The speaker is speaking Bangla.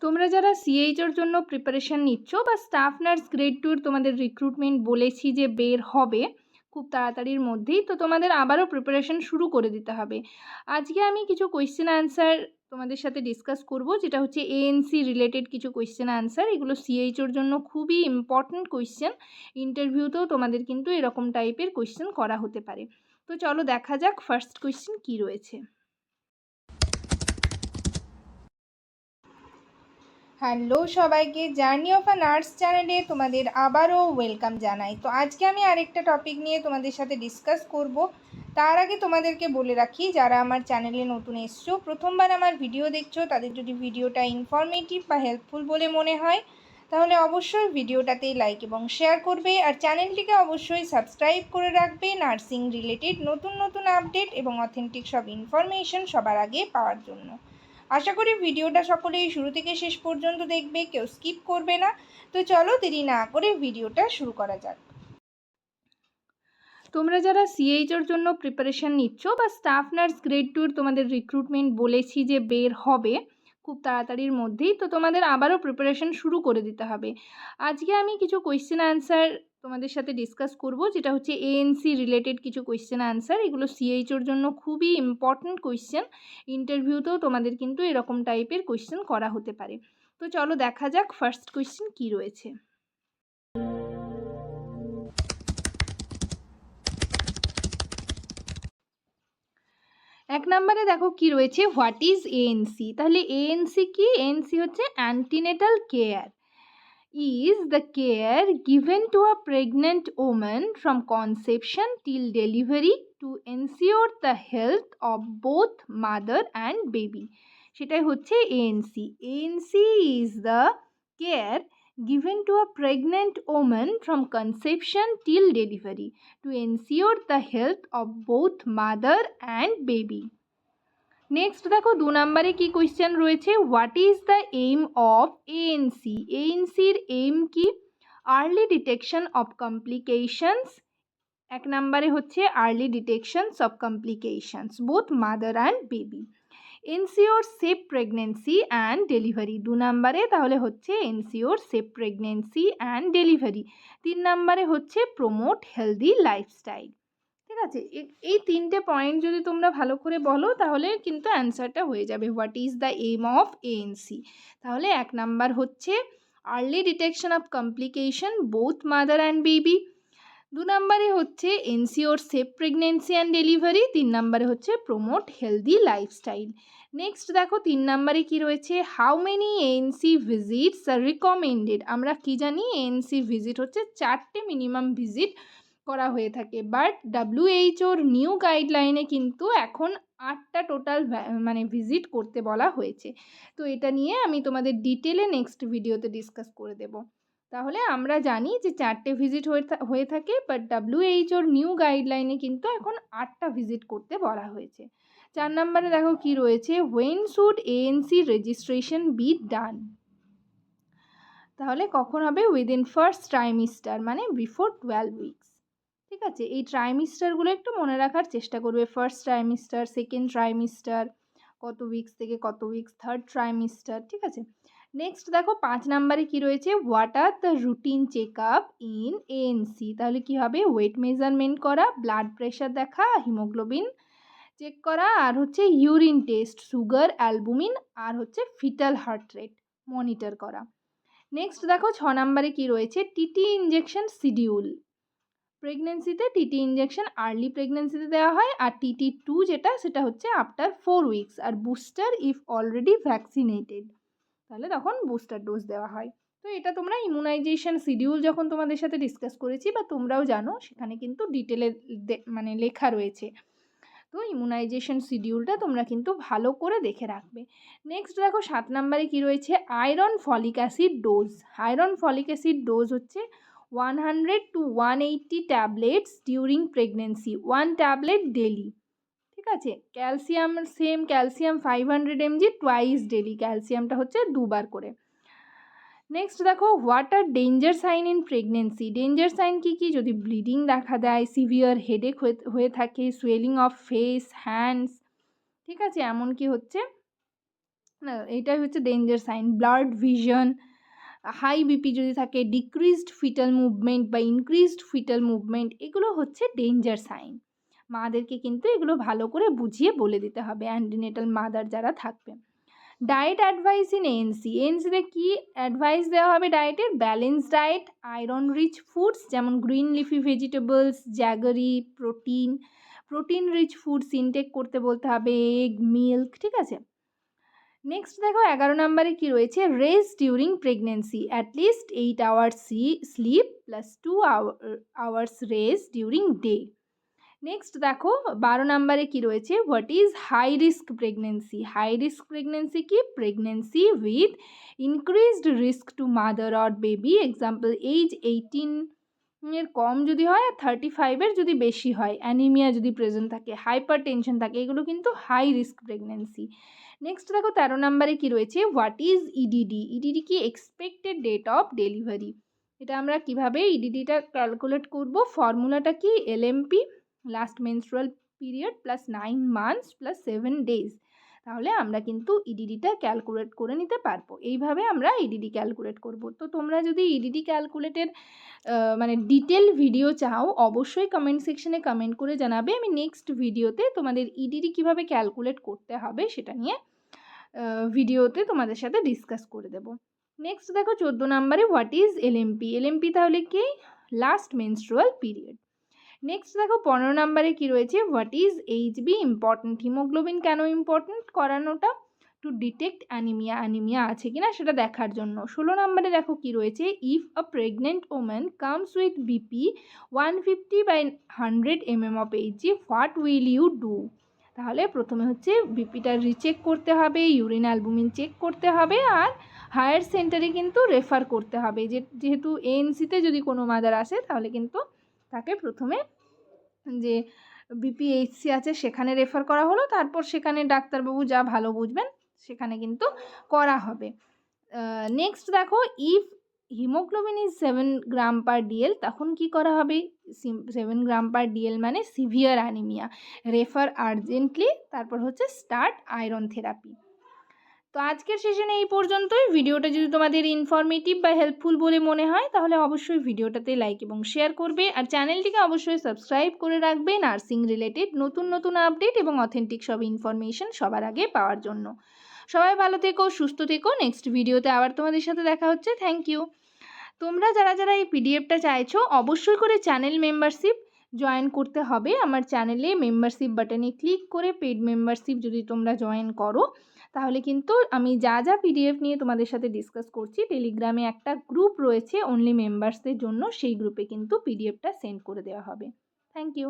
তোমরা যারা সিএইচওর জন্য প্রিপারেশান নিচ্ছ বা স্টাফ নার্স গ্রেড 2 তোমাদের রিক্রুটমেন্ট বলেছি যে বের হবে খুব তাড়াতাড়ির মধ্যেই, তো তোমাদের আবারও প্রিপারেশান শুরু করে দিতে হবে। আজকে আমি কিছু কোয়েশ্চেন আনসার তোমাদের সাথে ডিসকাস করব, যেটা হচ্ছে এএনসি রিলেটেড কিছু কোয়েশ্চেন আনসার। এগুলো সিএইচওর জন্য খুবই ইম্পর্ট্যান্ট কোয়েশ্চেন। ইন্টারভিউতেও তোমাদের কিন্তু এরকম টাইপের কোয়েশ্চেন করা হতে পারে। তো চলো দেখা যাক ফার্স্ট কোয়েশ্চেন কী রয়েছে। হ্যালো সবাইকে, জার্নি অফ আ নার্স চ্যানেলে তোমাদের আবারও ওয়েলকাম জানাই। তো আজকে আমি আরেকটা টপিক নিয়ে তোমাদের সাথে ডিসকাস করব। তার আগে তোমাদেরকে বলে রাখি, যারা আমার চ্যানেলে নতুন এসছো, প্রথমবার আমার ভিডিও দেখছো, তাদের যদি ভিডিওটা ইনফরমেটিভ বা হেল্পফুল বলে মনে হয় তাহলে অবশ্যই ভিডিওটাতে লাইক এবং শেয়ার করবে, আর চ্যানেলটিকে অবশ্যই সাবস্ক্রাইব করে রাখবে নার্সিং রিলেটেড নতুন নতুন আপডেট এবং অথেন্টিক সব ইনফরমেশন সবার আগে পাওয়ার জন্য। আশা করি ভিডিওটা সকলেই শুরু থেকে শেষ পর্যন্ত দেখবে, কেউ স্কিপ করবে না। তো চলো দেরি না করে ভিডিওটা শুরু করা যাক। তোমরা যারা সিএইচওর জন্য প্রিপারেশান নিচ্ছ বা স্টাফ নার্স গ্রেড 2 তোমাদের রিক্রুটমেন্ট বলেছি যে বের হবে খুব তাড়াতাড়ির মধ্যেই, তো তোমাদের আবারও প্রিপারেশান শুরু করে দিতে হবে। আজকে আমি কিছু কোয়েশ্চেন আনসার তোমাদের সাথে ডিসকাস করব, যেটা হচ্ছে এএনসি রিলেটেড কিছু কোয়েশ্চেন আনসার। এগুলো সিএইচওর জন্য খুবই ইম্পর্ট্যান্ট কোয়েশ্চেন। ইন্টারভিউতেও তোমাদের কিন্তু এরকম টাইপের কোয়েশ্চেন করা হতে পারে। তো চলো দেখা যাক ফার্স্ট কোয়েশ্চেন কী রয়েছে। এক নম্বরে দেখো কি রয়েছে, হোয়াট ইজ এএনসি। তাহলে এএনসি কি? এএনসি হচ্ছে antenatal care, is the care given to a pregnant woman from conception till delivery to ensure the health of both mother and baby. সেটাই হচ্ছে ANC. ANC is the care given to a pregnant woman from conception till delivery to ensure the health of both mother and baby. Next দেখো 2 নম্বরে কি কোয়েশ্চেন রয়েছে, what is the aim of ANC. এএনসির এইম কি? Early detection of complications. 1 নম্বরে হচ্ছে early detections of complications both mother and baby. Ensure safe pregnancy and delivery 2 নম্বরে, তাহলে হচ্ছে ensure safe pregnancy and delivery. 3 নম্বরে হচ্ছে প্রমোট হেলদি লাইফস্টাইল। ঠিক আছে, এই 3টে পয়েন্ট যদি তোমরা ভালো করে বলো তাহলে কিন্তু অ্যান্সারটা হয়ে যাবে। What is the aim of ANC. তাহলে 1 নাম্বার হচ্ছে early detection of complication both mother and baby. 2 নম্বরে হচ্ছে ensure safe pregnancy and delivery. 3 নম্বরে হচ্ছে প্রমোট হেলদি লাইফস্টাইল। নেক্সট দেখো 3 নম্বরে কি রয়েছে, how many ANC visits are recommended. আমরা কি জানি, এএনসি ভিজিট হচ্ছে 4টে মিনিমাম ভিজিট করা হয়ে থাকে, বাট ডাব্লিউএইচওর নিউ গাইডলাইনে কিন্তু এখন 8টা টোটাল মানে ভিজিট করতে বলা হয়েছে। তো এটা নিয়ে আমি তোমাদের ডিটেলে নেক্সট ভিডিওতে ডিসকাস করে দেব। তাহলে আমরা জানি যে 4টে ভিজিট হয়ে থাকে, বাট ডাব্লিউএইচওর নিউ গাইডলাইনে কিন্তু এখন 8টা ভিজিট করতে বলা হয়েছে। 4 নম্বরে দেখো কি রয়েছে, when should ANC registration be done. তাহলে কখন হবে? উইদিন ফার্স্ট ট্রাইমিস্টার, মানে বিফোর 12 উইকস। ঠিক আছে, এই ট্রাইমিস্টারগুলো একটু মনে রাখার চেষ্টা করবে। ফার্স্ট ট্রাইমিস্টার, সেকেন্ড ট্রাইমিস্টার, কত উইকস থেকে কত উইকস, থার্ড ট্রাইমিস্টার। ঠিক আছে, নেক্সট দেখো 5 নম্বরে কি রয়েছে, what are the routine check up in ANC. তাহলে কি হবে? ওয়েট মেজারমেন্ট করা, ব্লাড প্রেশার দেখা, হিমোগ্লোবিন চেক করা, আর হচ্ছে ইউরিন টেস্ট, সুগার, অ্যালবুমিন, আর হচ্ছে ফিটাল হার্ট রেট মনিটর করা। নেক্সট দেখো 6 নম্বরে কি রয়েছে, টিটি ইঞ্জেকশন শিডিউল। প্রেগনেন্সিতে টিটি ইঞ্জেকশন আর্লি প্রেগনেন্সিতে দেওয়া হয়, আর TT2 যেটা সেটা হচ্ছে আফটার 4 উইকস, আর বুস্টার ইফ অলরেডি ভ্যাকসিনেটেড, তাহলে তখন বুস্টার ডোজ দেওয়া হয়। তো এটা তোমরা ইমিউনাইজেশন শিডিউল যখন তোমাদের সাথে ডিসকাস করেছি বা তোমরাও জানো, সেখানে কিন্তু ডিটেলে মানে লেখা রয়েছে। তো ইমিউনাইজেশন শিডিউলটা তোমরা কিন্তু ভালো করে দেখে রাখবে। নেক্সট দেখো 7 নম্বরে কি রয়েছে, iron folic acid dose. Iron folic acid dose হচ্ছে 100 to 180 tablets during pregnancy, 1 tablet daily. ঠিক আছে, calcium same, calcium 500 mg twice daily, ক্যালসিয়ামটা হচ্ছে 2বার করে। নেক্সট দেখো, what are danger sign in pregnancy. Danger sign কী কী? যদি ব্লিডিং দেখা দেয়, সিভিয়ার হেডেক হয়ে থাকে, সোয়েলিং অফ ফেস, হ্যান্ডস। ঠিক আছে, এমনকি হচ্ছে না, এটাই হচ্ছে danger sign. Blurred vision, high BP যদি থাকে, ডিক্রিজড ফিটাল মুভমেন্ট বা ইনক্রিজড ফিটাল মুভমেন্ট, এগুলো হচ্ছে ডেঞ্জার সাইন। মাদেরকে কিন্তু এগুলো ভালো করে বুঝিয়ে বলে দিতে হবে অ্যান্টিনেটাল মাদার যারা থাকবে। ডায়েট অ্যাডভাইস ইন এএনসি, এএনসিতে কী অ্যাডভাইস দেওয়া হবে ডায়েটের? Balance diet, iron rich foods যেমন green leafy vegetables, jaggery, protein rich foods intake করতে বলতে হবে, এগ, মিল্ক, ঠিক আছে। নেক্সট দেখো 11 নম্বরে কি রয়েছে? Rest during pregnancy, at least 8 hours sleep plus 2 hours rest during day. Next দেখো 12 নম্বরে কি রয়েছে? What is high risk pregnancy? High risk pregnancy কি? Pregnancy with increased risk to mother or baby, example age 18 এর কম যদি হয় আর 35-এর যদি বেশি হয়, অ্যানিমিয়া যদি প্রেজেন্ট থাকে, হাইপার টেনশন থাকে, এগুলো কিন্তু হাই রিস্ক প্রেগনেন্সি। নেক্সট দেখো 13 নম্বরে কি রয়েছে? What is EDD? ইডিডি কি? Expected date of delivery. এটা আমরা কিভাবে ইডিডিটা ক্যালকুলেট করব? ফর্মুলাটা কি? LMP, last menstrual period plus 9 months plus 7 days. তাহলে আমরা কিন্তু ইডিডিটা ক্যালকুলেট করে নিতে পারবো। এইভাবে আমরা ইডিডি ক্যালকুলেট করব। তো তোমরা যদি ইডিডি ক্যালকুলেটের মানে ডিটেল ভিডিও চাও, অবশ্যই কমেন্ট সেকশনে কমেন্ট করে জানাবে। আমি নেক্সট ভিডিওতে তোমাদের ইডিডি কিভাবে ক্যালকুলেট করতে হবে সেটা নিয়ে ভিডিওতে তোমাদের সাথে ডিসকাস করে দেব। নেক্সট দেখো 14 নম্বরে হোয়াট ইজ এলএমপি? এলএমপি তাহলে কি? Last menstrual period. নেক্সট দেখো 15 নম্বরে কি রয়েছে? What is Hb important? Haemoglobin কেন ইম্পর্টেন্ট করানোটা? টু ডিটেক্ট অ্যানিমিয়া, অ্যানিমিয়া আছে কিনা সেটা দেখার জন্য। 16 নম্বরে দেখো কি রয়েছে? If a pregnant woman comes with BP 150/100 mm of HG, what will you do? তাহলে প্রথমে হচ্ছে বিপিটা রিচেক করতে হবে, ইউরিন অ্যালবুমিন চেক করতে হবে, আর হায়ার সেন্টারে কিন্তু রেফার করতে হবে। যেহেতু এএনসিতে যদি কোনো মাদার আসে তাহলে কিন্তু তাকে প্রথমে যে বিপিএইচসি আছে সেখানে রেফার করা হলো, তারপর সেখানে ডাক্তারবাবু যা ভালো বুঝবেন সেখানে কিন্তু করা হবে। নেক্সট দেখো if haemoglobin is 7 gram per DL, তখন কি করা হবে? 7 গ্রাম পার ডিএল মানে সিভিয়ার অ্যানিমিয়া, রেফার আর্জেন্টলি, তারপর হচ্ছে স্টার্ট আয়রন থেরাপি। তো আজকের সেশনে এই পর্যন্তই। ভিডিওটা যদি তোমাদের ইনফরমেটিভ বা হেল্পফুল বলে মনে হয় তাহলে অবশ্যই ভিডিওটাতে লাইক এবং শেয়ার করবে, আর চ্যানেলটিকে অবশ্যই সাবস্ক্রাইব করে রাখবে নার্সিং রিলেটেড নতুন নতুন আপডেট এবং অথেন্টিক সব ইনফরমেশন সবার আগে পাওয়ার জন্য। সবাই ভালো থেকো, সুস্থ থেকো। নেক্সট ভিডিওতে আবার তোমাদের সাথে দেখা হচ্ছে। Thank you. তোমরা যারা যারা এই পিডিএফটা চাইছো অবশ্যই করে চ্যানেল মেম্বারশিপ জয়েন করতে হবে। আমার চ্যানেলে মেম্বারশিপ বাটনে ক্লিক করে পেড মেম্বারশিপ যদি তোমরা জয়েন করো তাহলে কিন্তু আমি যা যা পিডিএফ নিয়ে তোমাদের সাথে ডিসকাস করছি, টেলিগ্রামে একটা গ্রুপ রয়েছে অনলি মেম্বার্সদের জন্য, সেই গ্রুপে কিন্তু পিডিএফটা সেন্ড করে দেওয়া হবে। Thank you.